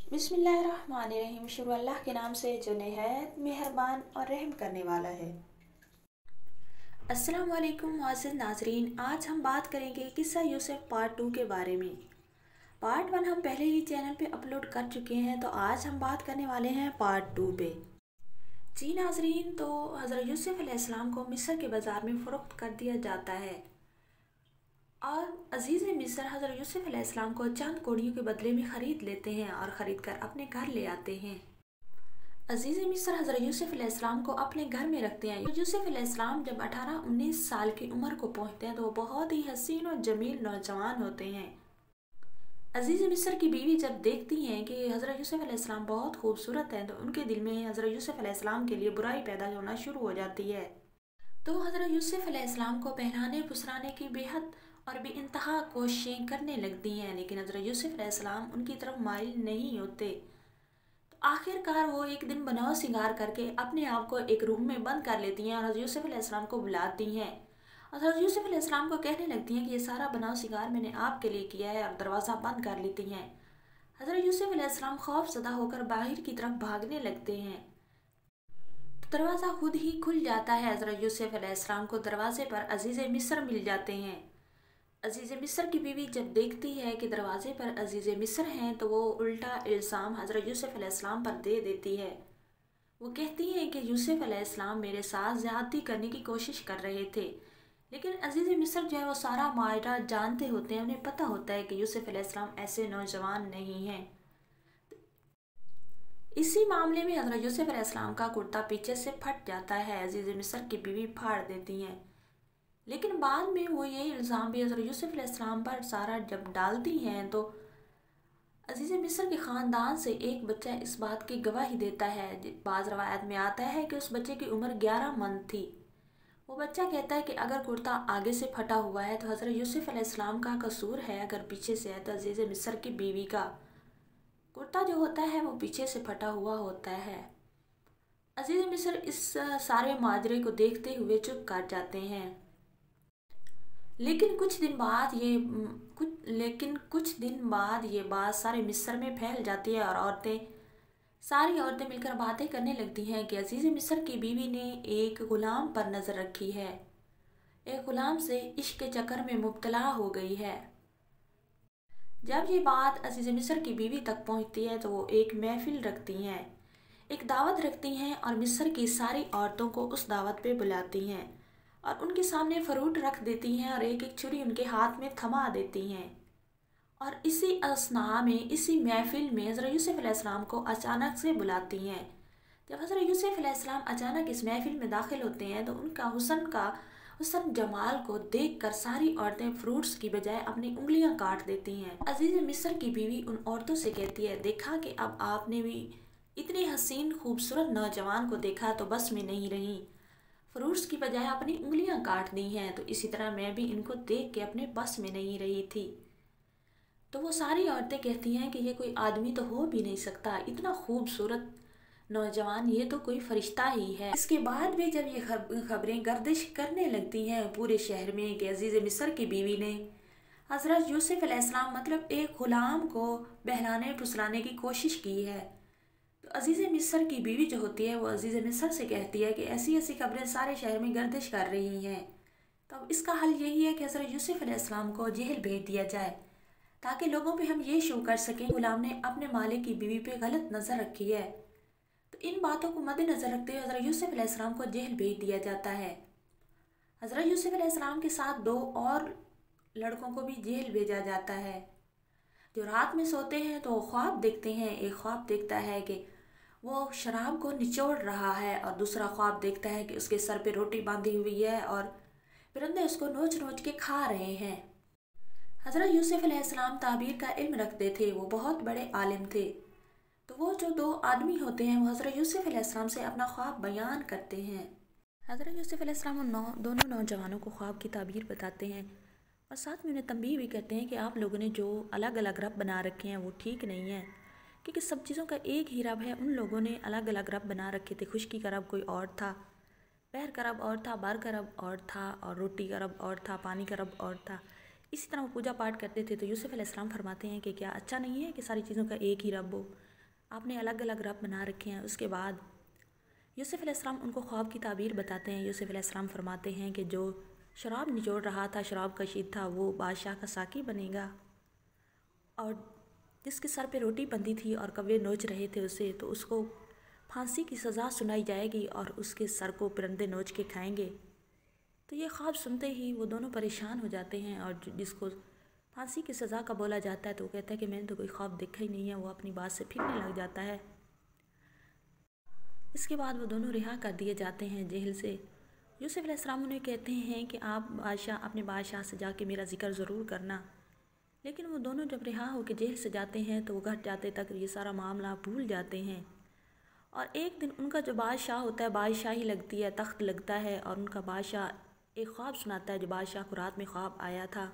बिस्मिल्लाहिर्रहमानिर्रहीम। शुरू अल्लाह के नाम से जो निहायत मेहरबान और रहम करने वाला है। अस्सलाम वालेकुम मुअज़्ज़िज़ नाज़रीन, आज हम बात करेंगे किस्सा यूसुफ पार्ट 2 के बारे में। पार्ट 1 हम पहले ही चैनल पे अपलोड कर चुके हैं, तो आज हम बात करने वाले हैं पार्ट 2 पे। जी नाज़रीन, तो हज़रत यूसुफ अलैहिस्सलाम को मिस्र के बाज़ार में फ़रोख्त कर दिया जाता है और अजीज़ मिस्र हज़रत यूसुफ अलैहिस्सलाम को चंद कौड़ियों के बदले में ख़रीद लेते हैं और ख़रीद कर अपने घर ले आते हैं। अजीज़ मिस्र हज़रत यूसुफ अलैहिस्सलाम को अपने घर में रखते हैं। यूसुफ अलैहिस्सलाम जब 18-19 साल की उम्र को पहुँचते हैं तो वो बहुत ही हसीन और जमील नौजवान होते हैं। अजीज़ मिस्र की बीवी जब देखती हैं कि हज़रत यूसुफ अलैहिस्सलाम बहुत खूबसूरत हैं, तो उनके दिल में हज़रत यूसुफ अलैहिस्सलाम के लिए बुराई पैदा होना शुरू हो जाती है। तो हज़रत यूसुफ अलैहिस्सलाम को पहनाने फुसलाने की बेहद और बेइंतहा कोशिशें करने लगती हैं, लेकिन हज़रत यूसुफ अलैहिस्सलाम उनकी तरफ माइल नहीं होते। तो आखिरकार वो एक दिन बनाव सिंगार करके अपने आप को एक रूम में बंद कर लेती हैं और हज़रत यूसुफ अलैहिस्सलाम को बुलाती हैं और हज़रत यूसुफ अलैहिस्सलाम को कहने लगती हैं कि ये सारा बनाव सिंगार मैंने आपके लिए किया है, और दरवाज़ा बंद कर लेती हैं। हज़रत यूसुफ अलैहिस्सलाम खौफज़दा होकर बाहर की तरफ भागने लगते हैं। तो दरवाज़ा खुद ही खुल जाता है। हज़रत यूसुफ अलैहिस्सलाम को दरवाजे पर अजीज़ मिस्र मिल जाते हैं। अजीज़ मिस्र की बीवी जब देखती है कि दरवाजे पर अजीज़ मिस्र हैं, तो वो उल्टा इल्ज़ाम हज़रत यूसुफ अलैहिस्सलाम पर दे देती है। वो कहती हैं कि यूसुफ अलैहिस्सलाम मेरे साथ ज़्यादती करने की कोशिश कर रहे थे, लेकिन अजीज़ मिस्र जो है वो सारा मायरा जानते होते हैं। उन्हें पता होता है कि यूसुफ अलैहिस्सलाम ऐसे नौजवान नहीं हैं। इसी मामले में हज़रत यूसुफ अलैहिस्सलाम का कुर्ता पीछे से फट जाता है। अजीज़ मिस्र की बीवी फाड़ देती हैं, लेकिन बाद में वो ये इल्ज़ाम भी हज़रत यूसुफ अलैहिस्सलाम पर सारा जब डालती हैं, तो अजीज़ मिस्र के ख़ानदान से एक बच्चा इस बात की गवाही देता है। बाज़ रवायत में आता है कि उस बच्चे की उम्र 11 मंथ थी। वो बच्चा कहता है कि अगर कुर्ता आगे से फटा हुआ है तो हज़रत यूसुफ अलैहिस्सलाम का कसूर है, अगर पीछे से है तो अजीज़ मिस्र की बीवी का। कुर्ता जो होता है वो पीछे से फटा हुआ होता है। अजीज़ मिस्र इस सारे माजरे को देखते हुए चुप कर जाते हैं। लेकिन कुछ दिन बाद ये बात सारे मिस्र में फैल जाती है और सारी औरतें मिलकर बातें करने लगती हैं कि अजीज़ मिस्र की बीवी ने एक गुलाम पर नज़र रखी है, एक गुलाम से इश्क के चक्कर में मुब्तला हो गई है। जब ये बात अजीज़ मिस्र की बीवी तक पहुंचती है तो वो एक महफिल रखती हैं, एक दावत रखती हैं और मिस्र की सारी औरतों को उस दावत पे बुलाती हैं और उनके सामने फ्रूट रख देती हैं और एक एक छुरी उनके हाथ में थमा देती हैं। और इसी असना में, इसी महफिल में हज़रत यूसुफ अलैहिस्सलाम को अचानक से बुलाती हैं। जब हज़रत यूसुफ अलैहिस्सलाम अचानक इस महफिल में दाखिल होते हैं तो उनका हुस्न जमाल को देखकर सारी औरतें फ्रूट्स की बजाय अपनी उंगलियां काट देती हैं। अजीज़ मिस्र की बीवी उन औरतों से कहती है, देखा कि अब आपने भी इतने हसीन खूबसूरत नौजवान को देखा तो बस में नहीं रही, फ्रूट्स की बजाय अपनी उंगलियां काट दी हैं, तो इसी तरह मैं भी इनको देख के अपने बस में नहीं रही थी। तो वो सारी औरतें कहती हैं कि ये कोई आदमी तो हो भी नहीं सकता, इतना खूबसूरत नौजवान, ये तो कोई फरिश्ता ही है। इसके बाद भी जब ये खबरें गर्दिश करने लगती हैं पूरे शहर में कि अजीज़ मिस्र की बीवी ने हज़रत यूसुफ अलैहिस्सलाम मतलब एक ग़ुलाम को बहलाने फुसलाने की कोशिश की है, तो अजीज़ मिस्र की बीवी जो होती है वो अजीज़ मिस्र से कहती है कि ऐसी ऐसी खबरें सारे शहर में गर्दिश कर रही हैं, तो अब इसका हल यही है कि हज़रत यूसुफ अलैहिस्सलाम को जेल भेज दिया जाए, ताकि लोगों पे हम ये शो कर सकें गुलाम ने अपने मालिक की बीवी पे गलत नज़र रखी है। तो इन बातों को मद्देनज़र रखते हुए हज़रत यूसुफ अलैहिस्सलाम को जेल भेज दिया जाता है। हज़रत यूसुफ अलैहिस्सलाम के साथ दो और लड़कों को भी जेल भेजा जाता है। जो रात में सोते हैं तो वो ख्वाब देखते हैं। एक ख्वाब देखता है कि वो शराब को निचोड़ रहा है और दूसरा ख्वाब देखता है कि उसके सर पे रोटी बांधी हुई है और परिंदे उसको नोच नोच के खा रहे हैं। हज़रत यूसुफ अलैहिस्सलाम ताबीर का इल्म रखते थे, वो बहुत बड़े आलिम थे। तो वो जो दो आदमी होते हैं वो हज़रत यूसुफ अलैहिस्सलाम से अपना ख्वाब बयान करते हैं। हज़रत यूसुफ अलैहिस्सलाम उन दोनों नौजवानों को ख्वाब की ताबीर बताते हैं और साथ में उन्हें तंबीह भी करते हैं कि आप लोगों ने जो अलग अलग रब बना रखे हैं वो ठीक नहीं है, क्योंकि सब चीज़ों का एक ही रब है। उन लोगों ने अलग अलग रब बना रखे थे। खुश्की का रब कोई और था, पैर का रब और था, बार का रब और था, और रोटी का रब और था, पानी का रब और था। इसी तरह वो पूजा पाठ करते थे। तो यूसुफ अलैहिस्सलाम फरमाते हैं कि क्या अच्छा नहीं है कि सारी चीज़ों का एक ही रब हो। आपने अलग अलग रब बना रखे हैं। उसके बाद यूसुफ अलैहिस्सलाम उनको ख्वाब की ताबीर बताते हैं। यूसुफ अलैहिस्सलाम फरमाते हैं कि जो शराब निचोड़ रहा था, शराब कशीद था, वो बादशाह का साकी बनेगा, और जिसके सर पे रोटी बंधी थी और कौवे नोच रहे थे उसे, तो उसको फांसी की सज़ा सुनाई जाएगी और उसके सर को परिंदे नोच के खाएंगे। तो ये ख्वाब सुनते ही वो दोनों परेशान हो जाते हैं, और जिसको फांसी की सज़ा का बोला जाता है तो वो कहता है कि मैंने तो कोई ख्वाब देखा ही नहीं है। वो अपनी बात से फिरने लग जाता है। इसके बाद वो दोनों रिहा कर दिए जाते हैं जेल से। यूसुफ अलैहिस्सलाम उन्हें कहते हैं कि आप बादशाह अपने बादशाह से जाके मेरा ज़िक्र ज़रूर करना। लेकिन वो दोनों जब रिहा होकर जेल से जाते हैं तो वो घर जाते तक ये सारा मामला भूल जाते हैं। और एक दिन उनका जो बादशाह होता है, बादशाही लगती है, तख्त लगता है, और उनका बादशाह एक ख्वाब सुनाता है जो बादशाह को रात में ख्वाब आया था।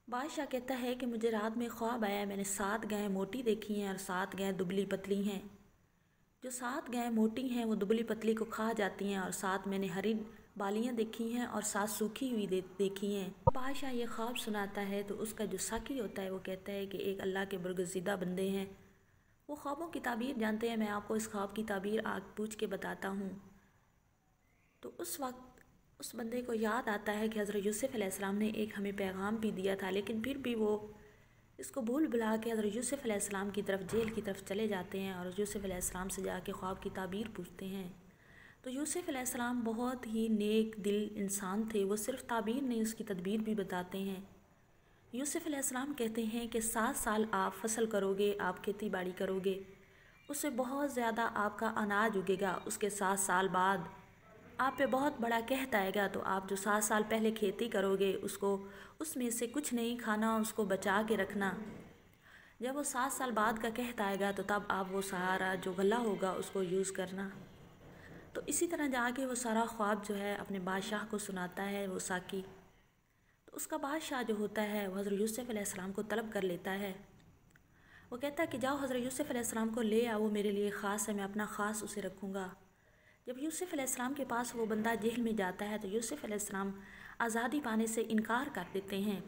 बादशाह कहता है कि मुझे रात में ख्वाब आया, मैंने 7 गायें मोटी देखी हैं और 7 गायें दुबली पतली हैं। जो 7 गायें मोटी हैं वो दुबली पतली को खा जाती हैं, और 7 मैंने हरी बालियाँ देखी हैं और 7 सूखी हुई देखी हैं। बादशाह ये ख्वाब सुनाता है तो उसका जो साकी होता है वो कहता है कि एक अल्लाह के बरगज़ीदा बंदे हैं, वो ख्वाबों की ताबीर जानते हैं, मैं आपको इस ख्वाब की ताबीर आग पूछ के बताता हूँ। तो उस वक्त उस बंदे को याद आता है कि हज़रत यूसुफ अलैहिस्सलाम ने एक हमें पैगाम भी दिया था, लेकिन फिर भी वो इसको भूल भुला के हज़रत यूसुफ अलैहिस्सलाम की तरफ, जेल की तरफ चले जाते हैं और यूसुफ अलैहिस्सलाम से जाके ख्वाब की ताबीर पूछते हैं। तो यूसुफ अलैहिस्सलाम बहुत ही नेक दिल इंसान थे, वो सिर्फ ताबीर नहीं उसकी तदबीर भी बताते हैं। यूसुफ अलैहिस्सलाम कहते हैं कि 7 साल आप फसल करोगे, आप खेती बाड़ी करोगे, उससे बहुत ज़्यादा आपका अनाज उगेगा। उसके 7 साल बाद आप पे बहुत बड़ा कहत आएगा, तो आप जो 7 साल पहले खेती करोगे उसको, उसमें से कुछ नहीं खाना, उसको बचा के रखना। जब वो 7 साल बाद का कहत आएगा तो तब आप वो सारा जो गला होगा उसको यूज़ करना। तो इसी तरह जाके वो सारा ख्वाब जो है अपने बादशाह को सुनाता है वो साकी। तो उसका बादशाह जो होता है वो हज़रत यूसुफ अलैहिस्सलाम को तलब कर लेता है। वो कहता है कि जाओ हज़रत यूसुफ अलैहिस्सलाम को ले आओ, वो मेरे लिए ख़ास है, मैं अपना ख़ास उसे रखूँगा। जब यूसुफ अलैहिस्सलाम के पास वो बंदा जेल में जाता है तो यूसुफ अलैहिस्सलाम आज़ादी पाने से इनकार कर देते हैं।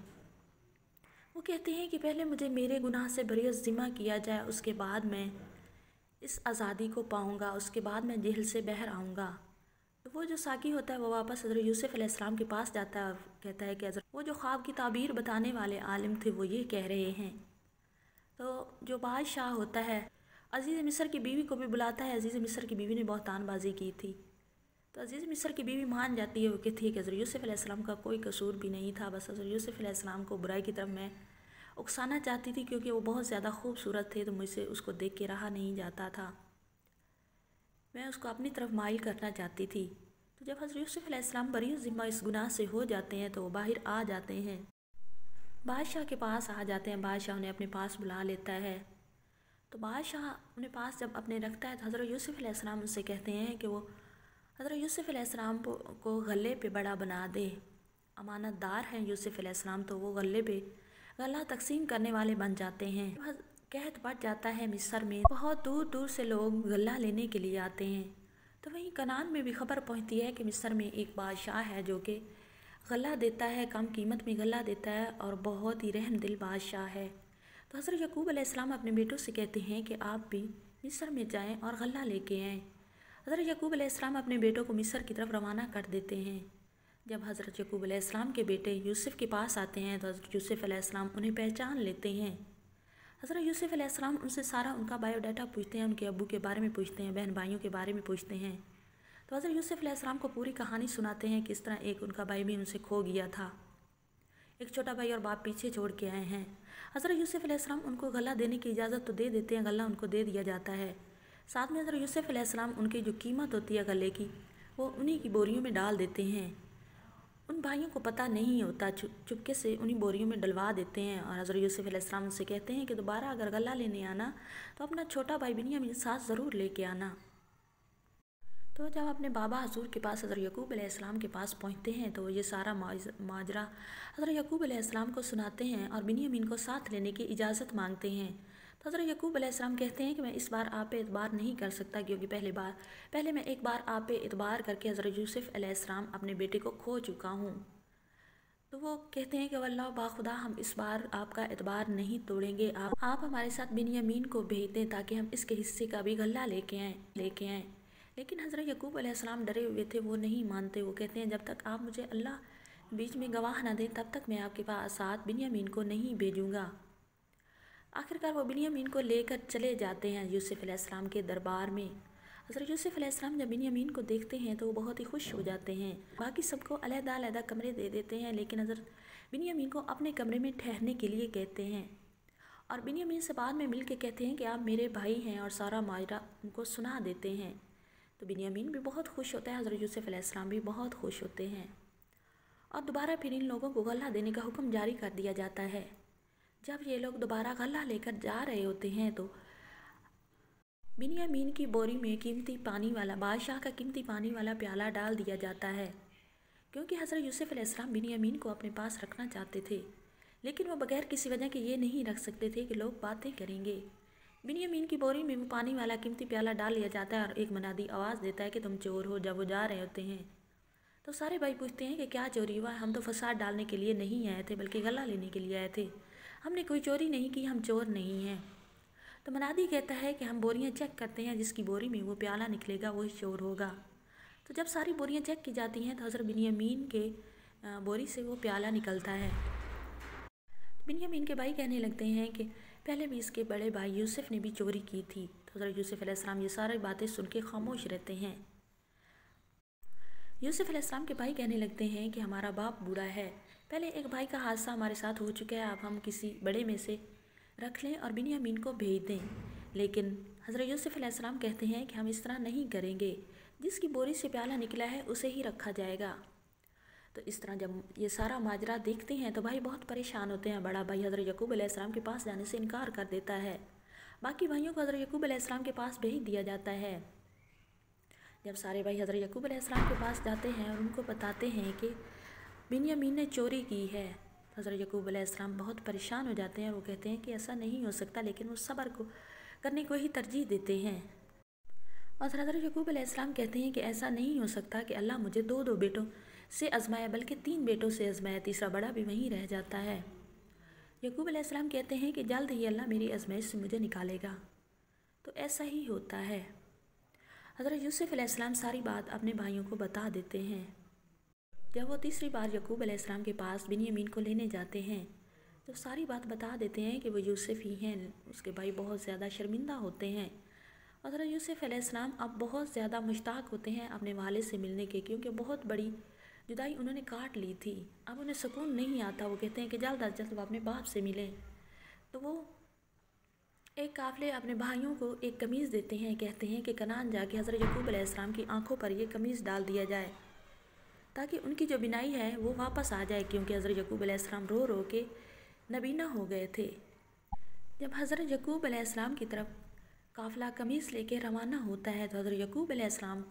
वो कहते हैं कि पहले मुझे मेरे गुनाह से बरी ज़िम्मा किया जाए, उसके बाद मैं इस आज़ादी को पाऊँगा, उसके बाद मैं जेल से बाहर आऊँगा। तो वो जो साकी होता है वो वापस हज़रत यूसुफ अलैहिस्सलाम के पास जाता है और कहता है कि हज़रत वो जो ख्वाब की ताबीर बताने वाले आलिम थे वो ये कह रहे हैं। तो जो बादशाह होता है अज़ीज़ मिस्र की बीवी को भी बुलाता है। अज़ीज़ मिस्र की बीवी ने बहतानबाजी की थी, तो अज़ीज़ मिस्र की बीवी मान जाती है। वो कहती है कि हज़रत यूसुफ अलैहिस्सलाम का कोई कसूर भी नहीं था, बस हज़रत यूसुफ अलैहिस्सलाम को बुराई की तरफ मैं उकसाना चाहती थी, क्योंकि वो बहुत ज़्यादा खूबसूरत थे तो मुझसे उसको देख के रहा नहीं जाता था, मैं उसको अपनी तरफ माइल करना चाहती थी। तो जब हज़रत यूसुफ अलैहिस्सलाम बरी ज़िम्मा इस गुनाह से हो जाते हैं तो वो बाहर आ जाते हैं, बादशाह के पास आ जाते हैं। बादशाह उन्हें अपने पास बुला लेता है। तो बादशाह उन्हें पास जब अपने रखता है तो हज़रत यूसुफ अलैहिस्सलाम उनसे कहते हैं कि वो हज़रत यूसुफ अलैहिस्सलाम को गले पे बड़ा बना दे। अमानतदार हैं यूसुफ अलैहिस्सलाम, तो वो गले पे गला तकसीम करने वाले बन जाते हैं। कहत बढ़ जाता है मिस्र में, बहुत दूर दूर से लोग गला लेने के लिए आते हैं। तो वहीं कनान में भी खबर पहुंचती है कि मिस्र में एक बादशाह है जो कि गला देता है, कम कीमत में गला देता है और बहुत ही रहम दिल बादशाह है। तो हज़रत यकूब अलैहिस्सलाम अपने बेटों से कहते हैं कि आप भी मिस्र में जाएं और गला लेके आएँ। हज़रत यकूब अलैहिस्सलाम अपने बेटों को मिस्र की तरफ रवाना कर देते हैं। जब हज़रत यकूब अलैहिस्सलाम के बेटे यूसुफ के पास आते हैं तो हज़रत यूसुफ अलैहिस्सलाम उन्हें पहचान लेते हैं। हज़रत यूसुफ अलैहिस्सलाम उनसे सारा उनका बायोडाटा पूछते हैं, उनके अब्बू के बारे में पूछते हैं, बहन भाइयों के बारे में पूछते हैं। तो हज़रत यूसुफ अलैहिस्सलाम को पूरी कहानी सुनाते हैं, किस तरह एक उनका भाई भी उनसे खो गया था, एक छोटा भाई और बाप पीछे छोड़ के आए हैं। हज़रत यूसुफ अलैहिस्सलाम उनको गला देने की इजाज़त तो दे देते हैं, गला उनको दे दिया जाता है। साथ में हज़रत यूसुफ अलैहिस्सलाम उनकी जो कीमत होती है गले की वो उन्हीं की बोरियों में डाल देते हैं। उन भाइयों को पता नहीं होता, चुपके से उन्हीं बोरियों में डलवा देते हैं। और हज़रत यूसुफ अलैहिस्सलाम उनसे कहते हैं कि दोबारा अगर गला लेने आना तो अपना छोटा भाई बिन्यामीन साथ ज़रूर लेके आना। तो जब अपने बाबा हजूर के पास हज़रत यकूब अलैहिस्सलाम के पास पहुँचते हैं तो ये सारा माजरा हज़रत यकूब अलैहिस्सलाम को सुनाते हैं और बिन्यामीन को साथ लेने की इजाज़त मांगते हैं। तो हज़रत यकूब अलैहिस्सलाम कहते हैं कि मैं इस बार आप पे एतबार नहीं कर सकता, क्योंकि पहले मैं एक बार आप पे एतबार करके हज़रत यूसुफ अलैहिस्सलाम अपने बेटे को खो चुका हूँ। तो वो कहते हैं कि वल्लाह बाखुदा हम इस बार आपका एतबार नहीं तोड़ेंगे, आप हमारे साथ बिन्यामीन को भेज दें ताकि हम इसके हिस्से का भी गल्ला लेके आएँ। लेकिन हज़रत यकूब अलैहिस्सलाम डरे हुए थे, वो नहीं मानते। वो कहते हैं जब तक आप मुझे अल्लाह बीच में गवाह ना दें तब तक मैं आपके पास साथ बिन्यामीन को नहीं भेजूँगा। आखिरकार वो बिन्यामीन को लेकर चले जाते हैं यूसुफ अलैहिस्सलाम के दरबार में। हज़रत यूसुफ अलैहिस्सलाम जब बिन्यामीन को देखते हैं तो वो बहुत ही खुश हो जाते हैं। बाकी सबको अलग-अलग कमरे दे देते हैं, लेकिन हज़रत बिन्यामीन को अपने कमरे में ठहरने के लिए कहते हैं और बिन्यामीन से बाद में मिल के कहते हैं कि आप मेरे भाई हैं और सारा माजरा उनको सुना देते हैं। तो बिन्यामीन भी बहुत खुश होता है, हज़रत यूसुफ अलैहिस्सलाम भी बहुत खुश होते हैं और दोबारा फिर इन लोगों को गल्ला देने का हुक्म जारी कर दिया जाता है। जब ये लोग दोबारा गल्ला लेकर जा रहे होते हैं तो बिन्यामीन की बोरी में कीमती पानी वाला बादशाह का कीमती पानी वाला प्याला डाल दिया जाता है, क्योंकि हज़रत यूसुफ अलैहिस्सलाम बिन्यामीन को अपने पास रखना चाहते थे, लेकिन वो बगैर किसी वजह के ये नहीं रख सकते थे कि लोग बातें करेंगे। बिन्यामीन की बोरी में वो पानी वाला कीमती प्याला डाल दिया जाता है और एक मुनादी आवाज़ देता है कि तुम चोर हो। जब वो जा रहे होते हैं तो सारे भाई पूछते हैं कि क्या चोरी हुआ? हम तो फसाद डालने के लिए नहीं आए थे बल्कि गल्ला लेने के लिए आए थे, हमने कोई चोरी नहीं की, हम चोर नहीं हैं। तो मुनादी कहता है कि हम बोरियां चेक करते हैं, जिसकी बोरी में वो प्याला निकलेगा वही चोर होगा। तो जब सारी बोरियां चेक की जाती हैं तो हज़रत बिन्यामीन के बोरी से वो प्याला निकलता है। बिन्यामीन के भाई कहने लगते हैं कि पहले भी इसके बड़े भाई यूसुफ ने भी चोरी की थी। तो हज़रत यूसुफ अलैहिस्सलाम ये सारी बातें सुन के खामोश रहते हैं। यूसुफ अलैहिस्सलाम के भाई कहने लगते हैं कि हमारा बाप बूढ़ा है, पहले एक भाई का हादसा हमारे साथ हो चुका है, अब हम किसी बड़े में से रख लें और बिन्यामीन को भेज दें। लेकिन हज़रत यूसुफ अलैहिस्सलाम कहते हैं कि हम इस तरह नहीं करेंगे, जिसकी बोरी से प्याला निकला है उसे ही रखा जाएगा। तो इस तरह जब ये सारा माजरा देखते हैं तो भाई बहुत परेशान होते हैं। बड़ा भाई हज़रत यकूब अलैहिस्सलाम के पास जाने से इनकार कर देता है, बाकी भाइयों को हज़रत यकूब अलैहिस्सलाम के पास भेज दिया जाता है। जब सारे भाई हज़रत यकूब अलैहिस्सलाम के पास जाते हैं और उनको बताते हैं कि बिन्यामीन ने चोरी की है, तो हज़रत यकूब अलैहिस्सलाम बहुत परेशान हो जाते हैं और वो कहते हैं कि ऐसा नहीं हो सकता, लेकिन वो सब्र को करने को ही तरजीह देते हैं। और हज़रत यकूब अलैहिस्सलाम कहते हैं कि ऐसा नहीं हो सकता कि अल्लाह मुझे दो बेटों से आजमाया, बल्कि 3 बेटों से आजमाया, तीसरा बड़ा भी वहीं रह जाता है। यकूब अलैहिस्सलाम कहते हैं कि जल्द ही अल्लाह मेरी आजमाइश से मुझे निकालेगा। तो ऐसा ही होता है। हज़रत यूसुफ अलैहिस्सलाम सारी बात अपने भाइयों को बता देते हैं। जब वो तीसरी बार यकूब अलैहिस्सलाम के पास बिन्यामीन को लेने जाते हैं तो सारी बात बता देते हैं कि वो यूसुफ ही हैं। उसके भाई बहुत ज़्यादा शर्मिंदा होते हैं। हज़रत यूसुफ अलैहिस्सलाम अब बहुत ज़्यादा मुश्ताक होते हैं अपने वाले से मिलने के, क्योंकि बहुत बड़ी जुदाई उन्होंने काट ली थी। अब उन्हें सुकून नहीं आता। वो कहते हैं कि जल्द अज जल्द वो अपने बाप से मिलें। तो वो एक काफ़िले अपने भाइयों को एक कमीज़ देते हैं, कहते हैं कि कनान जाके हज़रत यकूब अलैहिस्सलाम की आंखों पर ये कमीज़ डाल दिया जाए ताकि उनकी जो बिनाई है वो वापस आ जाए, क्योंकि हज़रत यकूब अलैहिस्सलाम रो रो के नबीना हो गए थे। जब हज़रत यकूब अलैहिस्सलाम की तरफ काफ़िला कमीज़ लेके रवाना होता है तो हज़रत यकूब अलैहिस्सलाम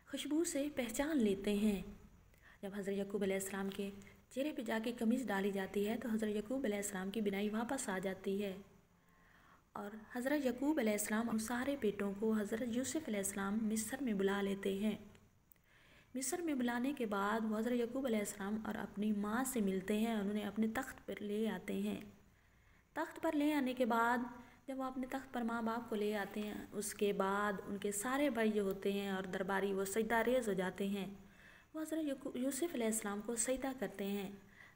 खुशबू से पहचान लेते हैं। जब हज़रत यकूब अलैहिस्सलाम के चेहरे पे जाके कमीज़ डाली जाती है तो हज़रत यकूब अलैहिस्सलाम की बिनाई वापस आ जाती है और हज़रत यकूब अलैहिस्सलाम उन सारे बेटों को हज़रत यूसुफ अलैहिस्सलाम मिस्र में बुला लेते हैं। मिस्र में बुलाने के बाद वो हज़रत यकूब अलैहिस्सलाम और अपनी माँ से मिलते हैं और उन्हें अपने तख्त पर ले आते हैं। तख्त पर ले आने के बाद जब वो अपने तख्त पर माँ बाप को ले आते हैं, उसके बाद उनके सारे भाई जो होते हैं और दरबारी वो सजदा रेज़ हो जाते हैं। वो हज़रत यूसुफ अलैहिस्सलाम को सजदा करते हैं।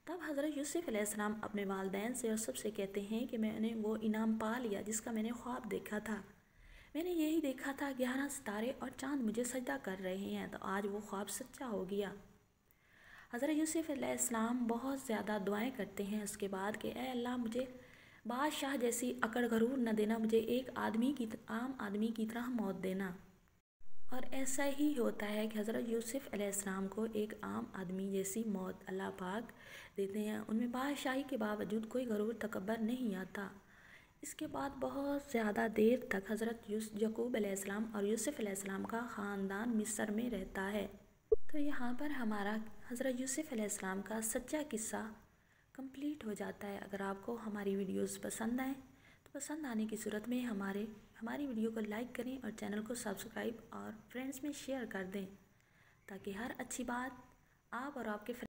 तब हज़रत यूसुफ अलैहिस्सलाम अपने वालिदैन से और सबसे कहते हैं कि मैंने वो इनाम पा लिया जिसका मैंने ख्वाब देखा था। मैंने यही देखा था 11 सितारे और चाँद मुझे सजदा कर रहे हैं, तो आज वो ख्वाब सच्चा हो गया। हज़रत यूसुफ अलैहिस्सलाम बहुत ज़्यादा दुआएं करते हैं उसके बाद कि ए अल्लाह मुझे बादशाह जैसी अकड़ गरूर न देना, मुझे एक आम आदमी की तरह मौत देना। और ऐसा ही होता है कि हज़रत यूसुफ अलैहिस्सलाम को एक आम आदमी जैसी मौत अल्लाह पाक देते हैं। उनमें बादशाही के बावजूद कोई गरूर तकब्बर नहीं आता। इसके बाद बहुत ज़्यादा देर तक हज़रत यकूब अलैहिस्सलाम और यूसुफ अलैहिस्सलाम का ख़ानदान मिस्र में रहता है। तो यहाँ पर हमारा हज़रत यूसुफ अलैहिस्सलाम का सच्चा किस्सा कंप्लीट हो जाता है। अगर आपको हमारी वीडियोस पसंद आए तो पसंद आने की सूरत में हमारी वीडियो को लाइक करें और चैनल को सब्सक्राइब और फ्रेंड्स में शेयर कर दें, ताकि हर अच्छी बात आप और आपके